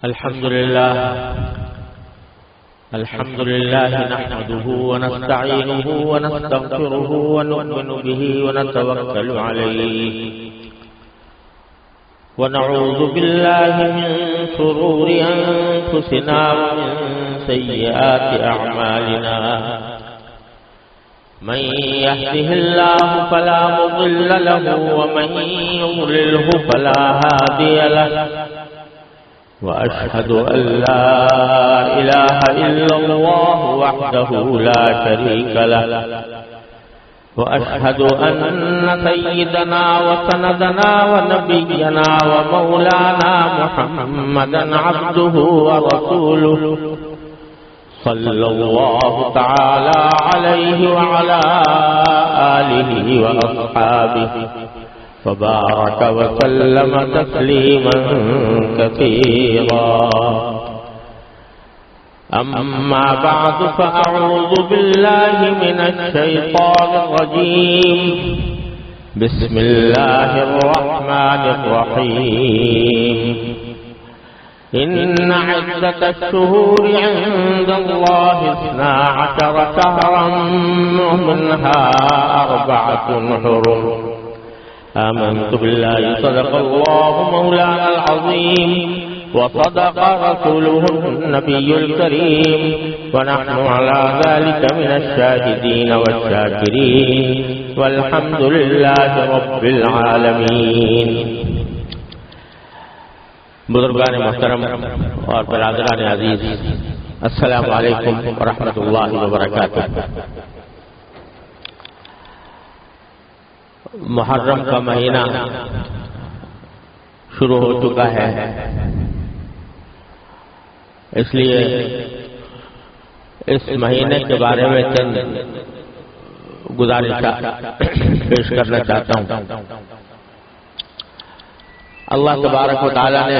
الحمد لله نحمده ونستعينه ونستغفره ونؤمن به ونتوكل عليه ونعوذ بالله من شرور أنفسنا ومن سيئات أعمالنا من يهده الله فلا مضل له ومن يضلله فلا هادي له وأشهد أن لا إله إلا الله وحده لا شريك له وأشهد أن سيدنا وسندنا ونبينا ومولانا محمدا عبده ورسوله صلى الله تعالى عليه وعلى آله وأصحابه فبارك وسلم تسليما كثيرا أما بعد فأعوذ بالله من الشيطان الرجيم بسم الله الرحمن الرحيم إن عدة الشهور عند الله 12 شهرا منها 4 حرم آمنت بالله صدق الله مولانا العظيم وصدق رسوله النبي الكريم ونحن على ذلك من الشاهدين والشاكرين والحمد لله رب العالمين. بزرگان محترم اور برادران عزیز، السلام علیکم ورحمۃ اللہ وبرکاتہ. محرم کا مہینہ شروع ہو چکا ہے، اس لیے اس مہینے کے بارے میں چند گزارشات پیش کرنا چاہتا ہوں. اللہ تبارک و تعالی نے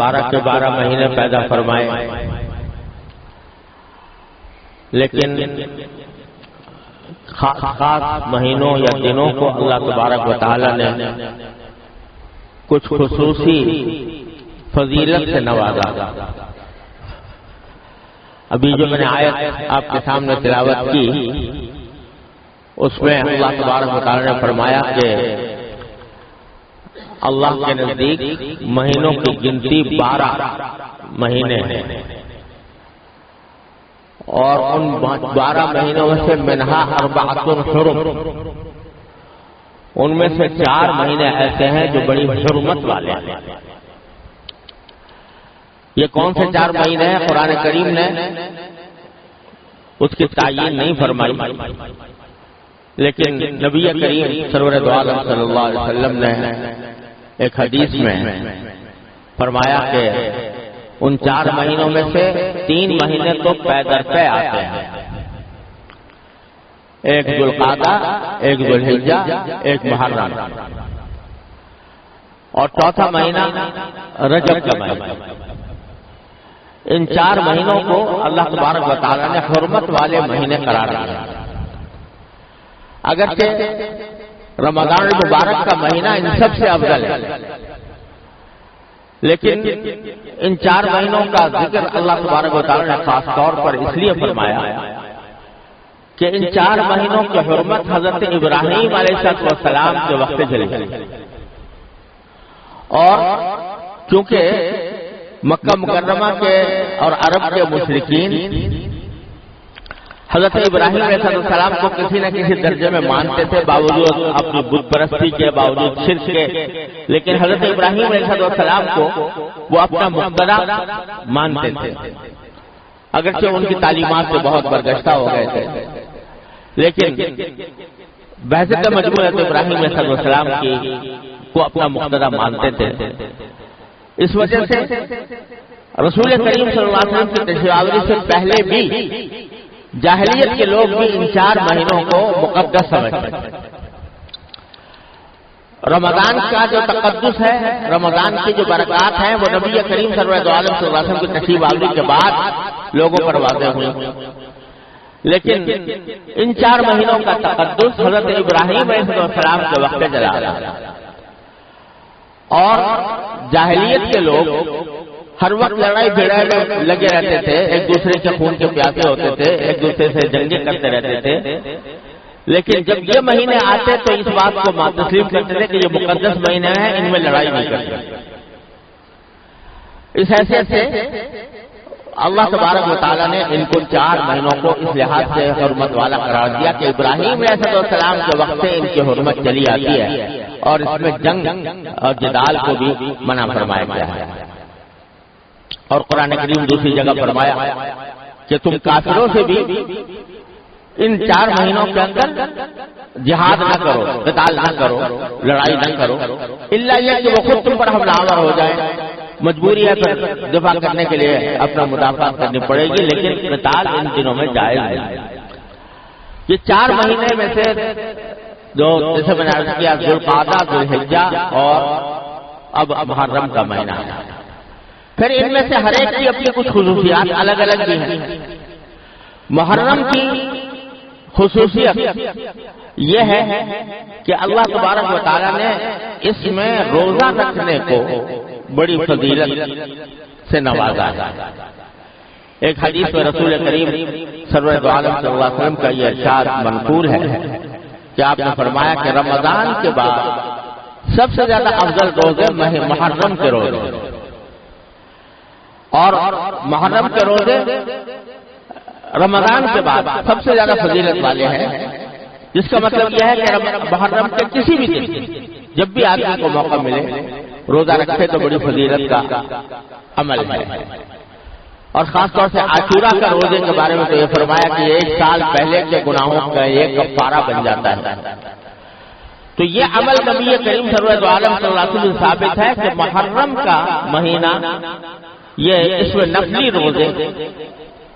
12 کے 12 مہینے پیدا فرمائے، لیکن خاص مہینوں یا دنوں کو اللہ تبارک و تعالی نے کچھ خصوصی فضیلت سے نوازا. ابھی جو میں نے آیت آپ کے سامنے تلاوت کی، اس میں اللہ تبارک و تعالی نے فرمایا کہ اللہ کے نزدیک مہینوں کی گنتی 12 مہینے ہیں، اور ان 12 مہینوں میں سے منہا 4 حرم، ان میں سے 4 مہینے ایسے ہیں جو بڑی حرمت والے ہیں. یہ کون سے 4 مہینے ہیں؟ قرآن کریم نے اس کی تعیین نہیں فرمائی، لیکن نبی کریم سرور دو عالم صلی اللہ علیہ وسلم نے ایک حدیث میں فرمایا کہ ان 4 مہینوں میں سے 3 مہینے تو پے در پے آتے ہیں، ایک ذوالقعدہ، ایک ذوالحجہ، ایک محرم، اور چوتھا مہینہ رجب کا مہینہ. ان 4 مہینوں کو اللہ تبارک و تعالی نے حرمت والے مہینے قرار دیا. اگرچہ رمضان المبارک کا مہینہ ان سب سے افضل ہے، لیکن ان 4 مہینوں کا ذکر اللہ تبارک و تعالی نے خاص طور پر اس لیے فرمایا کہ ان 4 مہینوں کی حرمت حضرت ابراہیم علیہ السلام کے وقت چلی گئی، اور چونکہ مکہ مکرمہ کے اور عرب کے مشرکین حضرت ابراہیم علیہ السلام کو کسی نہ کسی درجے میں مانتے تھے، باوجود اپنی بت پرستی کے، باوجود شرک کے، لیکن حضرت ابراہیم علیہ السلام کو وہ اپنا مقتدی مانتے تھے، اگرچہ ان کی تعلیمات سے بہت برگشتہ ہو گئے تھے، لیکن بحثت مجموع حضرت ابراہیم علیہ السلام کی کو اپنا مقتدی مانتے تھے. اس وجہ سے رسول کریم صلی اللہ علیہ وسلم کی تشریف آوری سے پہلے بھی جاہلیت کے لوگ بھی ان 4 مہینوں کو مقدس سمجھتے ہیں. رمضان کا جو تقدس ہے، رمضان کی جو برکات ہیں، وہ نبی کریم صلی اللہ علیہ وسلم کی تشریف آوری کے بعد لوگوں پر واضح ہوئی، لیکن ان 4 مہینوں کا تقدس حضرت ابراہیم علیہ السلام کے وقت چلا رہا. اور جاہلیت کے لوگ ہر وقت لڑائی بھیڑائی میں لگے رہتے تھے، ایک دوسرے کے خون کے پیاسے ہوتے تھے، ایک دوسرے سے جنگیں کرتے رہتے تھے، لیکن جب یہ مہینے آتے تو اس بات کو تسلیم کرتے تھے کہ یہ مقدس مہینے ہیں، ان میں لڑائی نہیں کرتے۔ اس حیثیت سے اللہ تبارک و تعالیٰ نے ان کو 4 مہینوں کو اس لحاظ سے حرمت والا قرار دیا کہ ابراہیم علیہ السلام کے وقت سے ان کی حرمت چلی آتی ہے، اور اس میں جنگ اور جدال کو بھی منع فرمایا گیا ہے۔ اور قرآن کریم دوسری جگہ فرمایا کہ تم کافروں سے بھی ان 4 مہینوں کے اندر جہاد نہ کرو، قتال نہ کرو، لڑائی نہ کرو، الا یہ کہ وہ خود تم پر حملہ آور ہو جائے، مجبوری ہے پھر دفاع کرنے کے لیے اپنا مدافعت کرنی پڑے گی، لیکن قتال ان دنوں میں جائز ہے۔ یہ 4 مہینے میں سے جو جیسے میں نے عرض کیا ذوالقعدہ، ذوالحجہ اور اب محرم کا مہینہ ہے، پھر ان میں سے ہر ایک کی اپنی کچھ خصوصیات الگ الگ بھی ہیں۔ محرم کی خصوصیت یہ ہے کہ اللہ تبارک و تعالیٰ نے اس میں روزہ رکھنے کو بڑی فضیلت سے نوازا ہے۔ ایک حدیث میں رسول کریم سرور دو عالم صلی اللہ علیہ وسلم کا یہ ارشاد منقول ہے کہ آپ نے فرمایا کہ رمضان کے بعد سب سے زیادہ افضل روزے محرم کے روزے، اور محرم کے روزے رمضان کے بعد سب سے زیادہ فضیلت والے ہیں، جس کا مطلب یہ ہے کہ محرم کے کسی بھی دن جب بھی آدمی کو موقع ملے روزہ رکھے تو بڑی فضیلت کا عمل ہے۔ اور خاص طور سے عاشورہ کا روزے کے بارے میں تو یہ فرمایا کہ 1 سال پہلے کے گناہوں کا ایک کفارہ بن جاتا ہے۔ تو یہ عمل نبی کریم سرور دو عالم صلی اللہ علیہ وسلم ثابت ہے کہ محرم کا مہینہ یہ اس میں نفلی روزے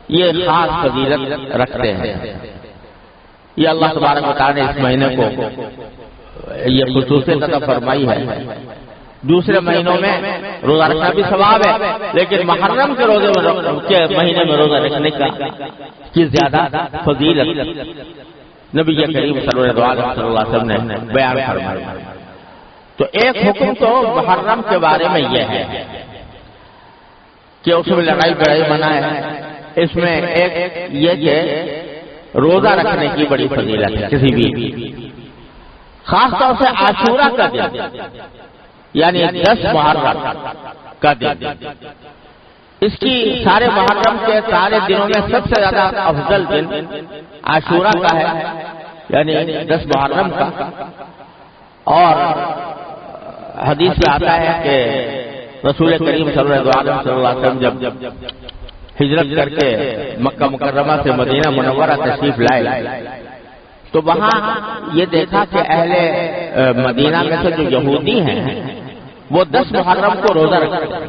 یہ خاص فضیلت رکھتے ہیں۔ یہ اللہ تبارک و تعالیٰ نے اس مہینے کو یہ خصوصیت عطا فرمائی ہے۔ دوسرے مہینوں میں روزہ رکھنا بھی ثواب ہے، لیکن محرم کے روزے کے مہینے میں روزہ رکھنے کی زیادہ فضیلت نبی کریم صلی اللہ علیہ وسلم نے بیان فرمائی۔ تو ایک حکم تو محرم کے بارے میں یہ ہے کہ اس میں لڑائی بڑائی منع ہے، اس میں ایک یہ کہ روزہ رکھنے کی بڑی فضیلت ہے کسی بھی، خاص طور سے عاشورہ کا دن یعنی 10 محرم کا دن، اس کی سارے محرم کے سارے دنوں میں سب سے زیادہ افضل دن عاشورہ کا ہے، یعنی 10 محرم کا۔ اور حدیث میں آتا ہے کہ رسول کریم صلی اللہ علیہ وسلم جب ہجرت کر کے مکہ مکرمہ سے مدینہ منورہ تشریف لائے تو وہاں یہ دیکھا کہ اہل مدینہ میں سے جو یہودی ہیں وہ 10 محرم کو روزہ رکھتے ہیں۔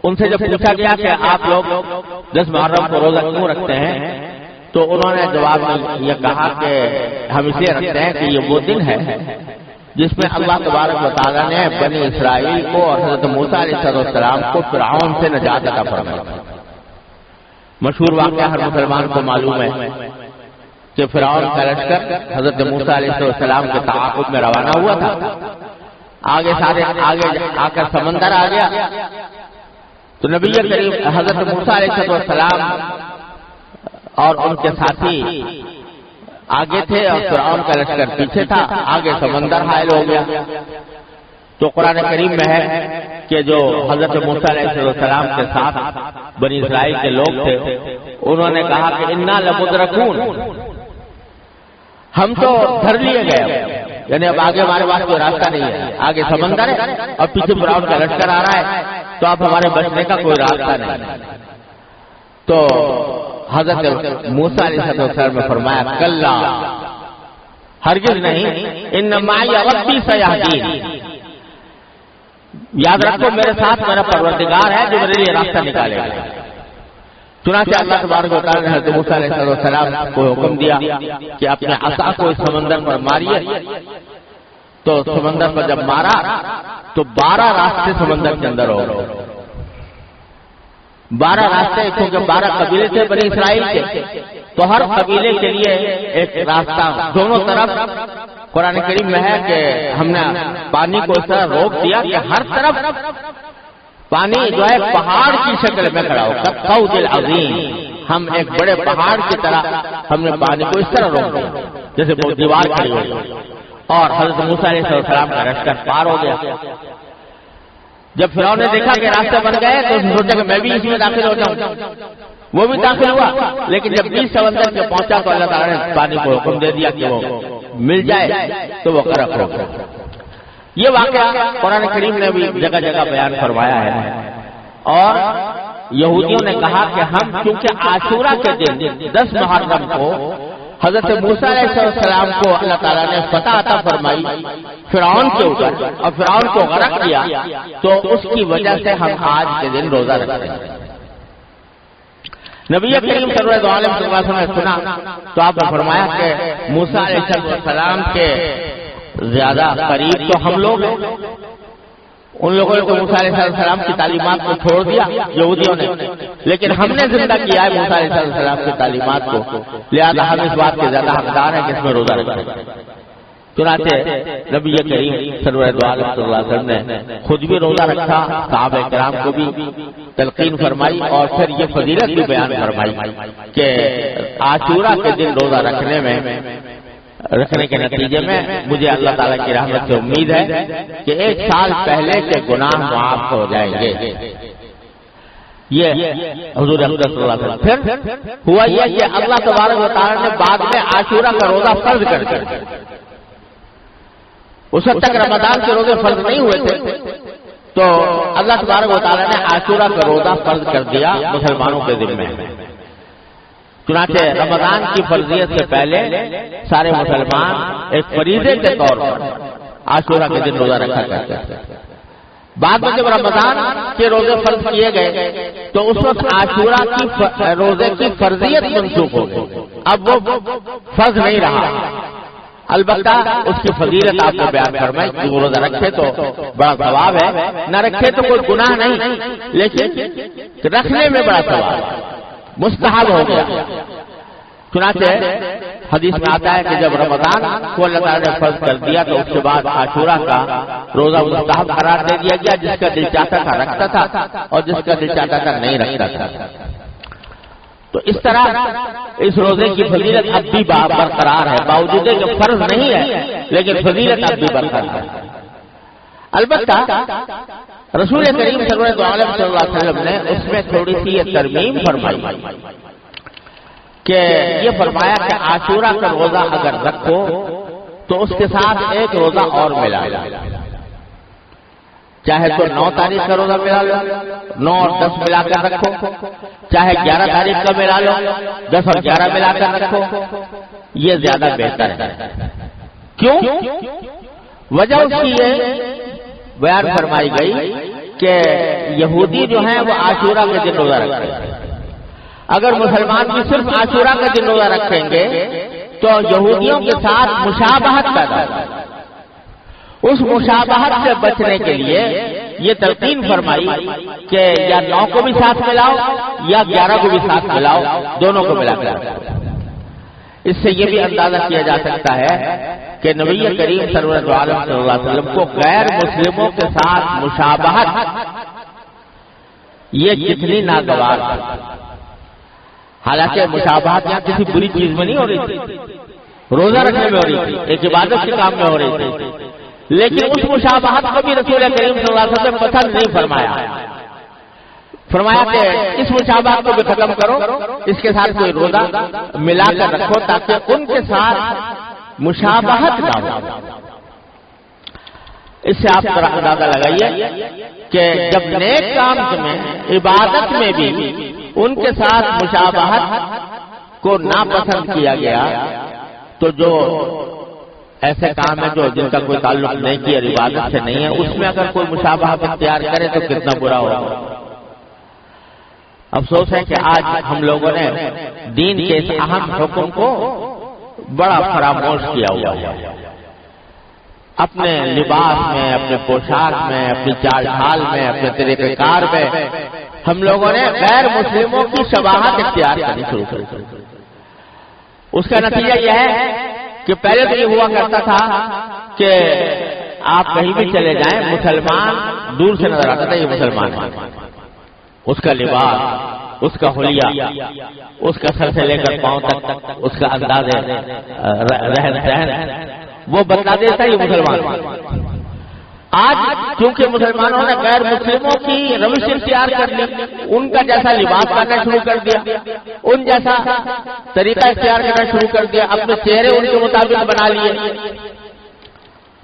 ان سے جب پوچھا گیا کہ آپ لوگ 10 محرم کو روزہ کیوں رکھتے ہیں تو انہوں نے جواب میں یہ کہا کہ ہم اس لیے رکھتے ہیں کہ یہ وہ دن ہے جس میں اللہ تبارک و تعالیٰ نے بنی اسرائیل کو اور حضرت موسیٰ علیہ السلام کو فرعون سے نجات عطا فرمائی۔ مشہور واقعہ ہر مسلمان کو معلوم ہے کہ فرعون کا لشکر حضرت موسیٰ علیہ السلام کے تعاقب میں روانہ ہوا تھا، آگے آ کر سمندر آ گیا تو نبی کریم حضرت موسیٰ علیہ السلام اور ان کے ساتھی آگے تھے اور فرعون کا لشکر پیچھے تھا، آگے سمندر حائل ہو گیا۔ تو قرآن کریم میں ہے کہ جو حضرت موسیٰ علیہ السلام کے ساتھ بنی اسرائیل کے لوگ تھے انہوں نے کہا کہ انا لمدرکون، ہم تو دھر لیے گئے، یعنی اب آگے ہمارے پاس کوئی راستہ نہیں ہے، آگے سمندر ہے اور پیچھے فرعون کا لشکر آ رہا ہے، تو اب ہمارے بچنے کا کوئی راستہ نہیں۔ تو حضرت موسیٰ علیہ السلام نے فرمایا کلا، ہرگز نہیں، ان معی ربی سیہدین، یاد رکھو میرے ساتھ میرا پروردگار ہے جو میرے لیے راستہ نکالے گا۔ چنانچہ اللہ تبارک و تعالیٰ نے حضرت موسیٰ علیہ السلام کو حکم دیا کہ اپنے عصا کو اس سمندر پر ماریے، تو سمندر پر جب مارا تو 12 راستے سمندر کے اندر ہو گئے۔ 12 راستے، کیونکہ 12 قبیلے تھے بنی اسرائیل کے، تو ہر قبیلے کے لیے ایک راستہ، دونوں طرف قرآن کریم میں ہے کہ ہم نے پانی کو اس طرح روک دیا کہ ہر طرف پانی جو ہے پہاڑ کی شکل میں کھڑا ہو، کالطود العظیم، ہم ایک بڑے پہاڑ کی طرح ہم نے پانی کو اس طرح روک دیا جیسے وہ دیوار کھڑی ہو، اور حضرت موسیٰ علیہ السلام کا لشکر پار ہو گیا۔ جب فرعون نے دیکھا کہ راستے بن گئے تو سوچا کہ میں بھی اس میں داخل ہو جاؤں، وہ بھی داخل ہوا، لیکن جب بیچ سمندر سے پہنچا تو اللہ تعالیٰ نے پانی کو حکم دے دیا کہ وہ مل جائے تو وہ غرق ہو گیا۔ یہ واقعہ قرآن کریم نے بھی جگہ جگہ بیان فرمایا ہے، اور یہودیوں نے کہا کہ ہم کیونکہ عاشورہ کے دن 10 محرم کو حضرت موسیٰ علیہ السلام کو اللہ تعالیٰ نے فتح عطا فرمائی فرعون کے اوپر اور فرعون کو غرق کیا، تو اس کی وجہ سے ہم آج کے دن روزہ رکھتے ہیں۔ نبی کریم صلی اللہ علیہ وسلم نے سنا تو آپ نے فرمایا کہ موسیٰ علیہ السلام کے زیادہ قریب تو ہم لوگ ہیں، ان لوگوں نے تو موسیٰ علیہ السلام کی تعلیمات کو چھوڑ دیا یہودیوں نے، لیکن ہم نے زندہ کیا ہے موسیٰ علیہ السلام کی تعلیمات کو، لہذا ہم اس بات کے زیادہ حقدار ہیں کہ اس میں روزہ رکھیں۔ چنانچہ نبی کریم صلی اللہ علیہ وسلم نے خود بھی روزہ رکھا، صحابہ کرام کو بھی تلقین فرمائی، اور پھر یہ فضیلت بھی بیان فرمائی کہ عاشورہ کے دن روزہ رکھنے کے نتیجے میں مجھے اللہ تعالیٰ کی رحمت سے امید ہے کہ 1 سال پہلے کے گناہ معاف ہو جائیں گے۔ یہ حضور اقدس صلی اللہ علیہ وسلم۔ پھر ہوا یہ کہ اللہ تبارک و تعالیٰ نے بعد میں عاشورہ کا روزہ فرض کر دیا۔ اس وقت تک رمضان کے روزے فرض نہیں ہوئے تھے، تو اللہ تبارک و تعالیٰ نے عاشورہ کا روزہ فرض کر دیا مسلمانوں کے ذمہ۔ چنانچہ رمضان کی فرضیت سے پہلے سارے مسلمان ایک فریضے کے طور پر عاشورہ کے دن روزہ رکھا کرتے تھے۔ بعد میں جب رمضان کے روزے فرض کیے گئے تو اس وقت عاشورہ کی روزے کی فرضیت منسوخ ہو گئی، اب وہ فرض نہیں رہا، البتہ اس کی فضیلت آپ کو بیان فرمائی کہ وہ روزہ رکھے تو بڑا ثواب ہے، نہ رکھے تو کوئی گناہ نہیں، لیکن رکھنے میں بڑا ثواب ہے، مستحب ہو گیا۔ چنانچہ حدیث میں آتا ہے کہ جب رمضان کو اللہ تعالیٰ نے فرض کر دیا تو اس کے بعد عاشورہ کا روزہ مستحب قرار دے دیا گیا، جس کا دل چاہتا تھا رکھتا تھا اور جس کا دل چاہتا تھا نہیں رکھتا تھا۔ تو اس طرح اس روزے کی فضیلت اب بھی برقرار ہے، باوجود کہ فرض نہیں ہے لیکن فضیلت اب بھی برقرار ہے۔ البتہ رسول کریم صلی اللہ علیہ وسلم نے اس میں تھوڑی سی یہ ترمیم فرمائی کہ یہ فرمایا کہ عاشورہ کا روزہ اگر رکھو تو اس کے ساتھ ایک روزہ اور ملا لو، چاہے تو 9 تاریخ کا روزہ ملا لو، 9 اور 10 ملا کر رکھو، چاہے 11 تاریخ کا ملا لو، 10 اور 11 ملا کر رکھو، یہ زیادہ بہتر ہے۔ کیوں؟ وجہ اس کی یہ بیان فرمائی گئی کہ یہودی جو ہیں وہ عاشورہ کے دن روزہ رکھتے ہیں، اگر مسلمان بھی صرف عاشورہ کا دن روزہ رکھیں گے تو یہودیوں کے ساتھ مشابہت پیدا ہوگی۔ اس مشابہت سے بچنے کے لیے یہ تلقین فرمائی کہ یا 9 کو بھی ساتھ ملاؤ یا 11 کو بھی ساتھ ملاؤ، دونوں کو ملا کر۔ اس سے یہ بھی اندازہ کیا جا سکتا ہے کہ نبی کریم صلی اللہ علیہ وسلم کو غیر مسلموں کے ساتھ مشابہت یہ کتنی ناگوار ہے۔ حالانکہ مشابہت یہاں کسی بری چیز میں نہیں ہو رہی تھی، روزہ رکھنے میں ہو رہی تھی، ایک عبادت کے کام میں ہو رہی تھی، لیکن اس مشابہت کو بھی رسول کریم صلی اللہ علیہ وسلم نے پسند نہیں فرمایا۔ فرمایا کہ اس مشابہت کو بھی ختم کرو، اس کے ساتھ کوئی روزہ ملا کر رکھو تاکہ ان کے ساتھ مشابہت نہ ہو۔ اس سے آپ اندازہ لگائیے کہ جب نیک کام میں عبادت میں بھی ان کے ساتھ مشابہت کو ناپسند کیا گیا تو جو ایسے کام ہیں جو جن کا کوئی تعلق نہیں کیا عبادت سے نہیں ہے، اس میں اگر کوئی مشابہت اختیار کرے تو کتنا برا ہوگا۔ افسوس ہے کہ آج ہم لوگوں نے دین کے اس اہم حکم کو بڑا فراموش کیا ہوا ہے۔ اپنے لباس میں، اپنے پوشاک میں، اپنی چال ڈھال میں، اپنے طریقہ کار میں ہم لوگوں نے غیر مسلموں کی شباہت اختیار کرنی شروع کر دی۔ اس کا نتیجہ یہ ہے کہ پہلے تو یہ ہوا کرتا تھا کہ آپ کہیں بھی چلے جائیں مسلمان دور سے نظر آتا تھا یہ مسلمان ہے، اس کا لباس، اس کا حلیہ، اس کا سر سے لے کر پاؤں تک اس کا انداز رہن سہن وہ بتلا دیتا ہے یہ مسلمان۔ آج چونکہ مسلمانوں نے غیر مسلموں کی روش اختیار کر لی، ان کا جیسا لباس کرنا شروع کر دیا، ان جیسا طریقہ اختیار کرنا شروع کر دیا، اپنے چہرے ان کے مطابق بنا لیے،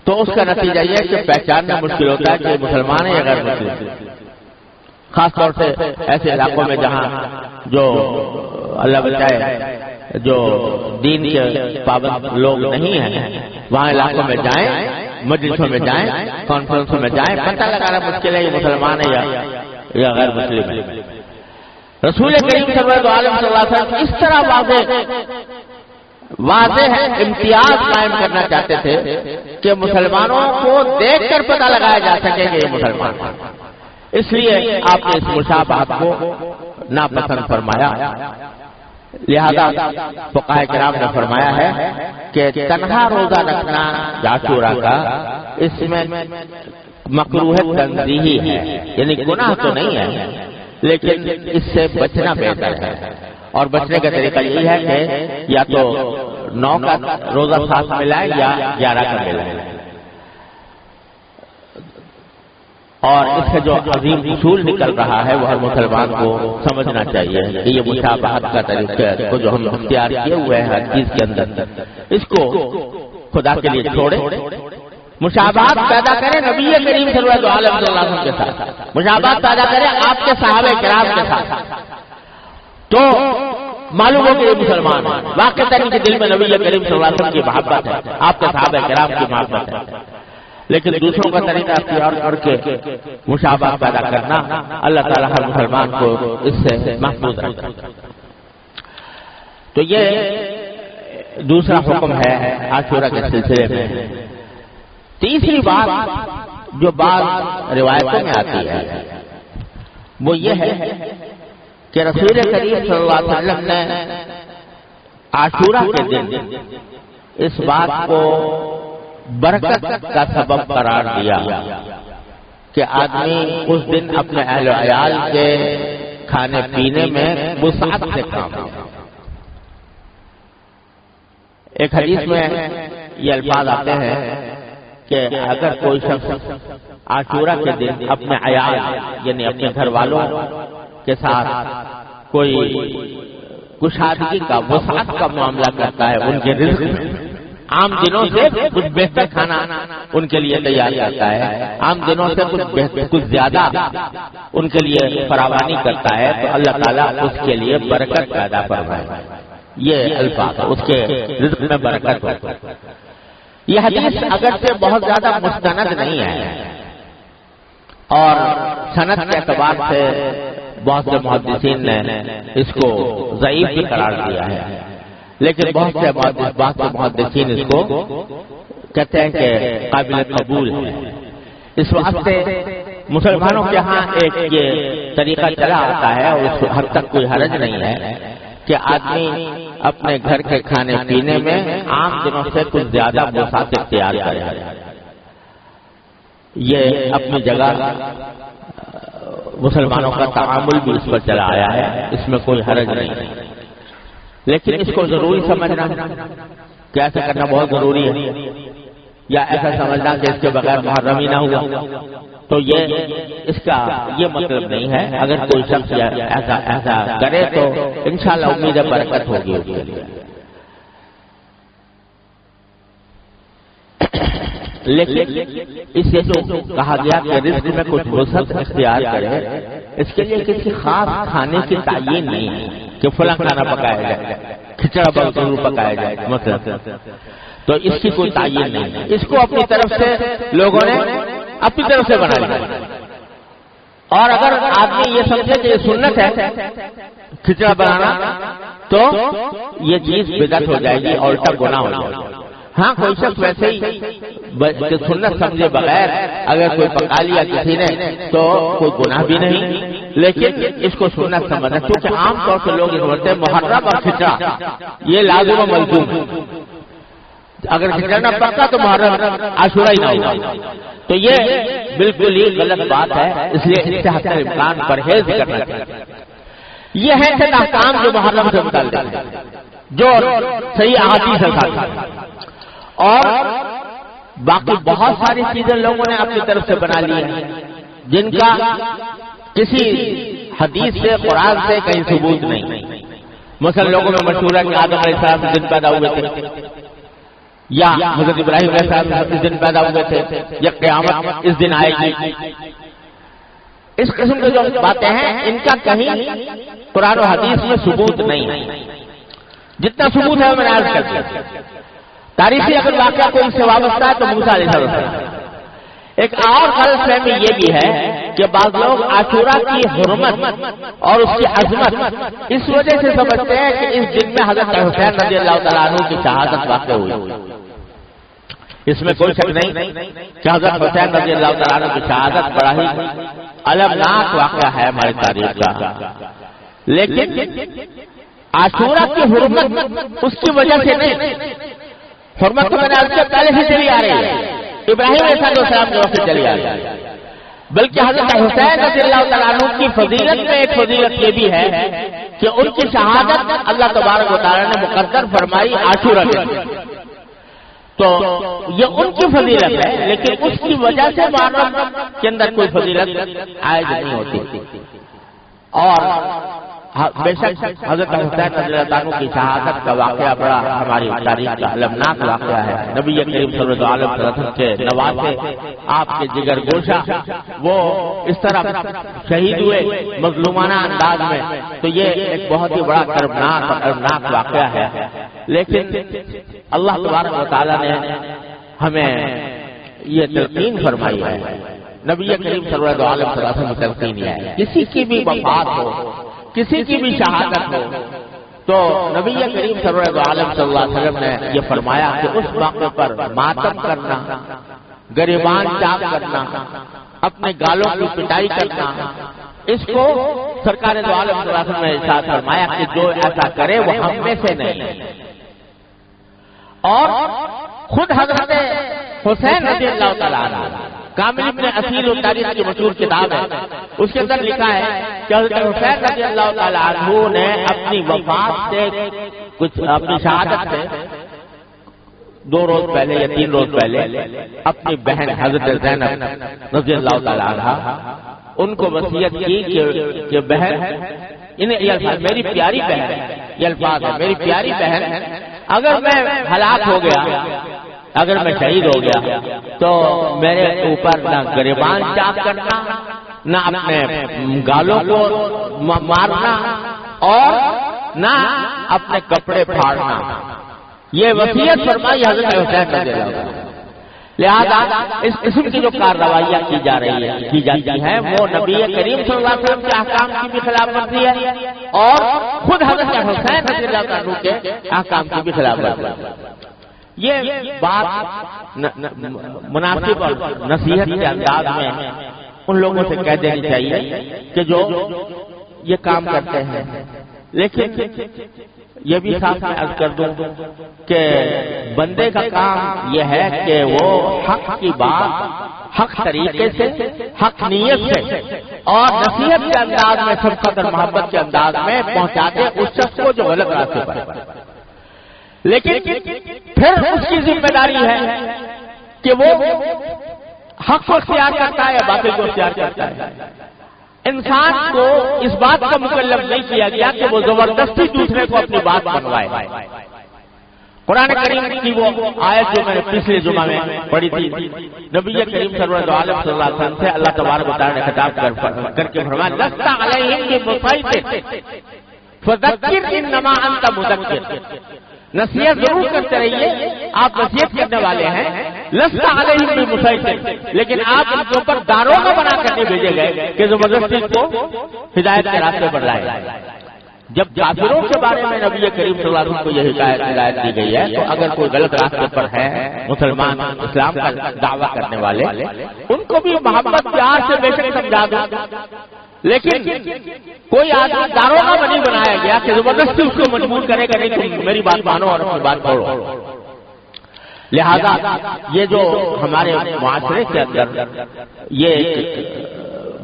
تو اس کا نتیجہ یہ ہے کہ پہچاننا مشکل ہوتا ہے کہ مسلمان ہے یا غیر مسلم، خاص طور سے ایسے علاقوں میں جہاں جو اللہ بچائے جو دین کے پابند لوگ نہیں ہیں، وہاں علاقوں میں جائیں، مجلسوں میں جائیں، کانفرنسوں میں جائیں، پتہ لگانا مشکل ہے یہ مسلمان ہے یا غیر مسلم ہے۔ رسول کریم صلی اللہ علیہ وسلم اس طرح واضح ہے امتیاز قائم کرنا چاہتے تھے کہ مسلمانوں کو دیکھ کر پتہ لگایا جا سکے کہ یہ مسلمان ہے، اس لیے آپ نے اس مشابہت کو ناپسند فرمایا۔ لہذا فقہاء کرام نے فرمایا ہے کہ تنہا روزہ رکھنا عاشورہ کا اس میں مکروہ تنزیہی ہے، یعنی گناہ تو نہیں ہے لیکن اس سے بچنا بہتر ہے، اور بچنے کا طریقہ یہی ہے کہ یا تو 9 کا روزہ ساتھ ملائے یا 11 کا ملائے، اور اس کا جو عظیم اصول نکل رہا ہے وہ ہر مسلمان کو سمجھنا چاہیے کہ یہ مشابہت کا طریقہ کو جو ہم اختیار کیے ہوئے ہیں ہر چیز کے اندر، اس کو خدا کے لیے چھوڑے، مشابہت پیدا کریں نبی کریم صلی اللہ علیہ وسلم کے ساتھ، مشابہت پیدا کریں آپ کے صحابہ کرام کے ساتھ، تو معلوم ہو کہ یہ مسلمان ہے، واقعتاً ان کے دل میں نبی کریم صلی اللہ علیہ وسلم کی محبت ہے، آپ کے صحابہ کرام کی محبت ہے، لیکن دوسروں کا طریقہ اختیار کر کے مشابہت پیدا کرنا اللہ تعالیٰ ہر مسلمان کو اس سے محفوظ رکھتا ہے۔ تو یہ دوسرا حکم ہے عاشورہ کے سلسلے میں۔ تیسری بات جو بعض روایتوں میں آتی ہے وہ یہ ہے کہ رسول کریم صلی اللہ علیہ وسلم نے عاشورہ کے دن اس بات کو برکت کا سبب قرار دیا کہ آدمی اس دن اپنے اہل و عیال کے کھانے پینے میں وسعت سے کام کرے۔ ایک حدیث میں یہ الفاظ آتے ہیں کہ اگر کوئی شخص عاشورہ کے دن اپنے عیال یعنی اپنے گھر والوں کے ساتھ کوئی کشادگی کا وسعت کا معاملہ کرتا ہے، ان کے رزق عام دنوں سے کچھ بہتر کھانا ان کے لیے تیار کرتا ہے، عام دنوں سے کچھ زیادہ ان کے لیے فراوانی کرتا ہے، تو اللہ تعالیٰ اس کے لیے برکت پیدا فرمائے۔ یہ الفاظ اس کے رزق میں برکت ہو۔ یہ حدیث اگرچہ بہت زیادہ مستند نہیں ہے اور سند کے اعتبار سے بہت سے محدثین نے اس کو ضعیف بھی قرار دیا ہے، لیکن بہت سے محدثین اس کو کہتے ہیں کہ قابل قبول ہے۔ اس واسطے مسلمانوں کے ہاں ایک یہ طریقہ چلا آتا ہے اور اس حد تک کوئی حرج نہیں ہے کہ آدمی اپنے گھر کے کھانے پینے میں عام دنوں سے کچھ زیادہ وسعت اختیار کرے۔ یہ اپنی جگہ مسلمانوں کا تعامل بھی اس پر چلا آیا ہے، اس میں کوئی حرج نہیں ہے، لیکن اس کو ضروری سمجھنا کہ ایسا کرنا بہت ضروری ہے، یا ایسا سمجھنا کہ اس کے بغیر محرم ہی نہ ہوا، تو یہ اس کا یہ مطلب نہیں ہے۔ اگر کوئی شخص ایسا کرے تو انشاءاللہ امید برکت ہوگی اس کے لیے۔ لیکن اس سے جو کہا گیا کہ رزق میں کچھ وسعت اختیار کرے، اس کے لیے کسی خاص کھانے کی تعین نہیں ہے کہ فلاں کھانا پکایا جائے، کھچڑا ضرور پکایا جائے مثلا، تو اس کی کوئی تعین نہیں ہے۔ اس کو اپنی طرف سے لوگوں نے اپنی طرف سے بنا لیا، اور اگر آدمی یہ سمجھے کہ یہ سنت ہے کھچڑا بنانا تو یہ چیز بدعت ہو جائے گی اور الٹا گناہ ہو جائے گا۔ ہاں کوئی شخص ویسے ہی سنت سمجھے بغیر اگر کوئی پکا لیا کسی نے تو کوئی گناہ بھی نہیں، لیکن اس کو سنت سمجھنا، کیونکہ عام طور سے لوگ سمجھتے ہیں محرم اور کھچڑا یہ لازم و ملزوم ہے، اگر کھچڑنا پڑتا تو محرم عاشورہ ہی نہ ہوگا. تو یہ بالکل ہی غلط بات ہے، اس لیے اس سے حتی الامکان پرہیز کرنا چاہیے. یہ ہے کہ احکام جو محرم سے متعلق ہے، جو صحیح احادیث ہے، اور باقی بہت ساری چیزیں لوگوں نے اپنی طرف سے بنا لی ہیں جن کا کسی حدیث سے قرآن سے کہیں ثبوت نہیں. مثلا لوگوں میں مشہور ہے کہ آدم علیہ السلام اس دن پیدا ہوئے تھے، یا حضرت ابراہیم علیہ السلام اس دن پیدا ہوئے تھے، یا قیامت اس دن آئے گی. اس قسم کی جو باتیں ہیں ان کا کہیں قرآن و حدیث میں ثبوت نہیں ہے. جتنا ثبوت ہے وہ میں نے عرض کر دیا. تاریخی اگر واقعہ کوئی سے وابستہ ہے تو موسیٰ علیہ السلام. ایک اور غلط فہمی یہ بھی ہے کہ بعض لوگ عاشورہ کی حرمت اور اس کی عظمت اس وجہ سے سمجھتے ہیں کہ اس دن میں حضرت حسین رضی اللہ تعالیٰ عنہ کی شہادت واقع ہوئی. اس میں کوئی شک نہیں کہ حضرت حسین رضی اللہ تعالیٰ عنہ کی شہادت بڑا ہی المناک واقعہ ہے ہماری تاریخ کا. لیکن عاشورہ کی حرمت اس کی وجہ سے نہیں. حرمت تو میں نے عرض کیا پہلے سے چلی آ رہی ہے، ابراہیم علیہ السلام کے وقت سے چلی آ رہی ہے. بلکہ حضرت حسین رضی اللہ تعالیٰ عنہ کی فضیلت میں ایک فضیلت یہ بھی ہے کہ ان کی شہادت اللہ تبارک و تعالیٰ نے مقدر فرمائی عاشورہ کے دن. تو یہ ان کی فضیلت ہے، لیکن اس کی وجہ سے محرم کے اندر کوئی فضیلت عائد نہیں ہوتی. اور بے شک حضرت حسین رضی اللہ عنہ کی شہادت کا واقعہ بڑا ہماری تاریخ کا المناک واقعہ ہے. نبی کریم صلی اللہ علیہ وسلم کے نواسے آپ کے جگر گوشہ وہ اس طرح شہید ہوئے مظلومانہ انداز میں، تو یہ ایک بہت ہی بڑا کربناک واقعہ ہے. لیکن اللہ تبارک و تعالیٰ نے ہمیں یہ تلقین فرمائی ہے، نبی کریم صلی اللہ علیہ وسلم کی تلقین ہے. کسی کی بھی وفات ہو، کسی کی بھی شہادت ہو، تو نبی کریم صلی اللہ علیہ وسلم نے یہ فرمایا کہ اس موقع پر ماتم کرنا، گریبان چاک کرنا، اپنے گالوں کی پٹائی کرنا، اس کو سرکار دو عالم صلی اللہ علیہ وسلم نے ارشاد فرمایا کہ جو ایسا کرے وہ ہم میں سے نہیں. اور خود حضرت حسین رضی اللہ تعالیٰ عنہ کامل ابن اصیل التاریخ کی مشہور کتاب ہے، اس کے اندر لکھا ہے کہ حضرت حسین رضی اللہ تعالیٰ عنہ نے اپنی وفات سے کچھ اپنی شہادت سے 2 روز پہلے یا 3 روز پہلے اپنی بہن حضرت زینب رضی اللہ تعالیٰ عنہ ان کو وصیت کی کہ بہن، یہ الفاظ میری پیاری بہن، یہ الفاظ ہے میری پیاری بہن، اگر میں ہلاک ہو گیا، اگر میں شہید ہو گیا تو میرے اوپر نہ گریبان چاک کرنا، نہ اپنے گالوں کو مارنا، اور نہ اپنے کپڑے پھاڑنا. یہ وصیت فرمائی حضرت حسین رضی اللہ عنہ. لہذا اس قسم کی جو کارروائیاں کی جاتی ہیں وہ نبی کریم صلی اللہ علیہ وسلم کے احکام کی بھی خلاف ورزی ہے، اور خود حضرت حسین رضی اللہ عنہ کے احکام کی بھی خلاف ورزی ہے. یہ بات مناسب اور نصیحت کے انداز میں ان لوگوں سے کہہ دینی چاہیے کہ جو یہ کام کرتے ہیں. لیکن یہ بھی ساتھ میں عرض کر دوں کہ بندے کا کام یہ ہے کہ وہ حق کی بات حق طریقے سے، حق نیت سے اور نصیحت کے انداز میں، شفقت اور محبت کے انداز میں پہنچا دے اس شخص کو جو غلط راستے پر ہے. لیکن پھر اس کی ذمہ داری ہے کہ وہ حق کو اختیار کرتا ہے یا باطل کو اختیار کرتا ہے. انسان کو اس بات کا مکلف نہیں کیا گیا کہ وہ زبردستی دوسرے کو اپنی بات منوائے. قرآن کریم کی وہ آیت جو میں نے پچھلے جمعہ میں پڑھی تھی، نبی کریم صلی اللہ علیہ وسلم سے اللہ تبارک و تعالیٰ نے خطاب کر کے فرمایا لست علیہم بمسیطر فذکر انما انت مذکر. نصیحت ضرور کرتے رہیے، آپ نصیحت کرنے والے ہیں، لست علیہم بمسیطر، لیکن آپ ان کے اوپر داروغہ بنا کر نہیں بھیجے گئے کہ زبردستی کو ہدایت کے راستے پر لائے. جب کافروں کے بارے میں نبی کریم صلی اللہ علیہ وسلم کو یہ ہدایت دی گئی ہے، تو اگر کوئی غلط راستے پر ہے، مسلمان اسلام کا دعویٰ کرنے والے، ان کو بھی محبت پیار سے بے شک سمجھا دو. لیکن کوئی آدمی داروغہ نہیں بنایا گیا کہ زبردستی اس کو مجبور کرے گا نہیں تم میری بات مانو اور اپنی بات چھوڑو. لہذا یہ جو ہمارے معاشرے کے اندر یہ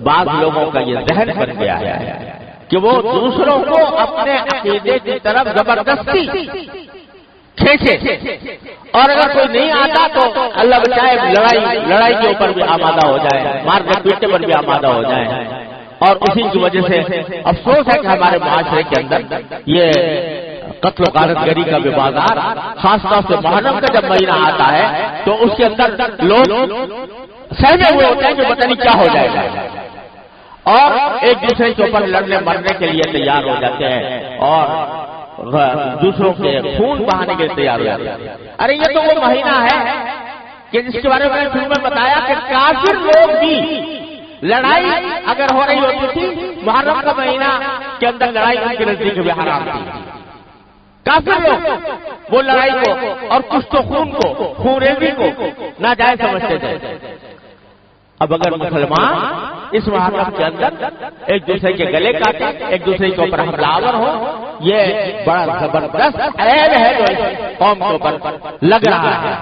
بعض لوگوں کا یہ ذہن بن گیا ہے کہ وہ دوسروں کو اپنے عقیدے کی طرف زبردستی کھینچے، اور اگر کوئی نہیں آتا تو اللہ بچائے لڑائی کے اوپر بھی آمادہ ہو جائے، مارنے پیٹنے پر بھی آمادہ ہو جائے. اور اسی کی وجہ سے افسوس ہے کہ ہمارے معاشرے کے اندر یہ قتل و غارت گری کا بھی بازار، خاص طور سے محرم کا جب مہینہ آتا ہے تو اس کے اندر لوگ سہمے ہوئے ہوتے ہیں کہ پتہ نہیں کیا ہو جائے گا، اور ایک دوسرے کے اوپر لڑنے مرنے کے لیے تیار ہو جاتے ہیں اور دوسروں کے خون بہانے کے لیے تیار ہو جاتے ہیں. ارے یہ تو وہ مہینہ ہے کہ جس کے بارے میں شروع میں بتایا کہ کافر لوگ بھی لڑائی اگر ہو رہی ہوتی تھی محرم کا مہینہ کے اندر لڑائی ان کے نزدیک بھی حرام تھی. کافر لوگ وہ لڑائی کو اور کچھ تو خون ریزی کو ناجائز سمجھتے تھے. اب اگر مسلمان اس محرم کے اندر ایک دوسرے کے گلے کاٹے، ایک دوسرے کے اوپر حملہ آور ہو، یہ بڑا زبردست عیب ہے جو قوم کے اوپر لگ رہا ہے.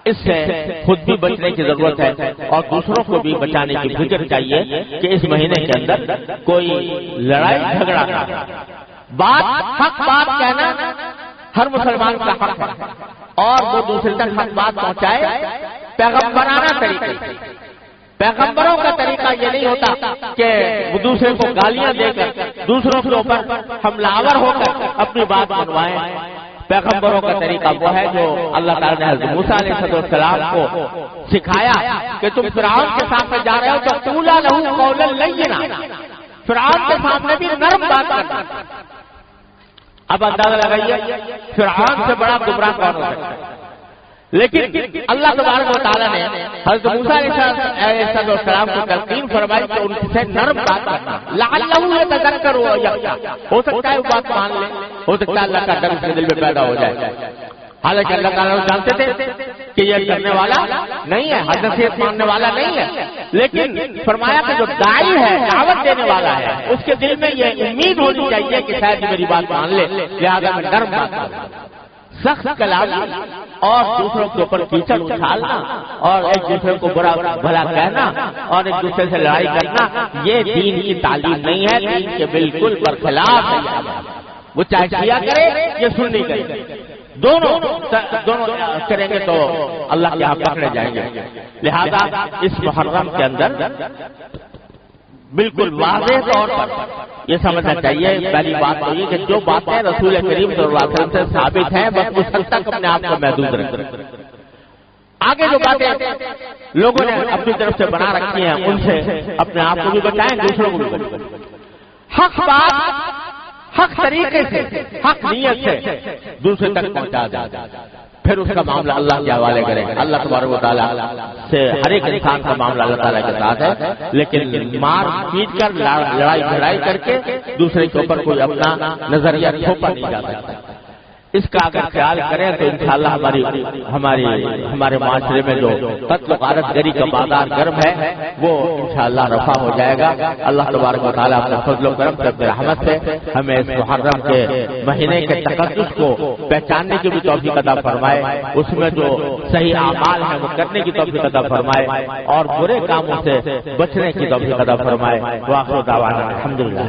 اس سے خود بھی بچنے کی ضرورت ہے اور دوسروں کو بھی بچانے کی فکر چاہیے کہ اس مہینے کے اندر کوئی لڑائی جھگڑا نہ. حق بات کہنا ہر مسلمان کا حق ہے اور وہ دوسرے تک حق بات پہنچائے پیغمبرانہ طریقے. پیغمبروں کا طریقہ یہ نہیں ہوتا کہ وہ دوسرے کو گالیاں دے کر دوسروں کے اوپر حملہ آور ہو کر اپنی بات منوائیں. پیغمبروں کا طریقہ وہ ہے جو اللہ تعالیٰ نے حضرت موسیٰ علیہ السلام کو سکھایا کہ تم فرعون کے سامنے جا رہے ہو تو قولا لہ قولا لینا، فرعون کے سامنے بھی نرم بات کرنا. اب اندازہ لگائیے فرعون سے بڑا گمراہ کون ہو سکتا ہے. لیکن اللہ تبارک و تعالیٰ نے حضرت موسیٰ علیہ السلام کو تلقین فرمائی کہ ان سے نرم بات کرنا، لعلہ یتذکر و یخشی، ہو سکتا ہے وہ بات مان لیں، ہو سکتا ہے اللہ کا ڈر اس کے دل میں پیدا ہو جائے. حالانکہ اللہ تعالیٰ جانتے تھے کہ یہ کرنے والا نہیں ہے، حساسیت ماننے والا نہیں ہے، لیکن فرمایا کہ جو داعی ہے، دعوت دینے والا ہے، اس کے دل میں یہ امید ہونی چاہیے کہ شاید میری بات مان لے، لہٰذا میں نرم بات کروں. سخت کلامی اور دوسروں کے اوپر کیچڑ اچھالنا اور ایک دوسرے کو برا بھلا کہنا اور ایک دوسرے سے لڑائی کرنا یہ دین کی تعلیم نہیں ہے، دین کے بالکل برخلاف ہے. وہ چاہے کیا کرے یہ سن نہیں کرے، دونوں کریں گے تو اللہ کے یہاں پکڑے جائیں گے. لہذا اس محرم کے اندر بالکل واضح طور پر یہ سمجھنا چاہیے. پہلی بات تو یہ کہ جو باتیں رسول کریم صلی اللہ علیہ وسلم سے ثابت ہیں بس اس حد تک اپنے آپ کو محدود رکھیں. آگے جو باتیں لوگوں نے اپنی طرف سے بنا رکھی ہیں ان سے اپنے آپ کو بھی بچائیں، دوسروں کو بھی بچائیں. حق بات حق طریقے سے حق نیت سے دوسرے تک پہنچا جائے، پھر اس کا معاملہ اللہ کے حوالے کریں. اللہ تبارک و تعالیٰ سے ہر ایک انسان کا معاملہ اللہ تعالیٰ کے ساتھ ہے، لیکن مار پیٹ کر لڑائی جھڑائی کر کے دوسرے کے اوپر کوئی اپنا نظریہ تھوپا نہیں جا سکتا. اس کا اگر خیال کریں تو انشاءاللہ ہمارے معاشرے میں جو قتل و غارت گری کا بازار گرم ہے وہ انشاءاللہ رفع ہو جائے گا. اللہ تبارک و تعالیٰ اپنے فضل و کرم سے اپنی رحمت سے ہمیں اس محرم کے مہینے کے تقدس کو پہچاننے کی بھی توفیق عطا فرمائے، اس میں جو صحیح اعمال ہیں وہ کرنے کی توفیق عطا فرمائے اور برے کاموں سے بچنے کی توفیق عطا فرمائے. وآخر دعوانا الحمدللہ.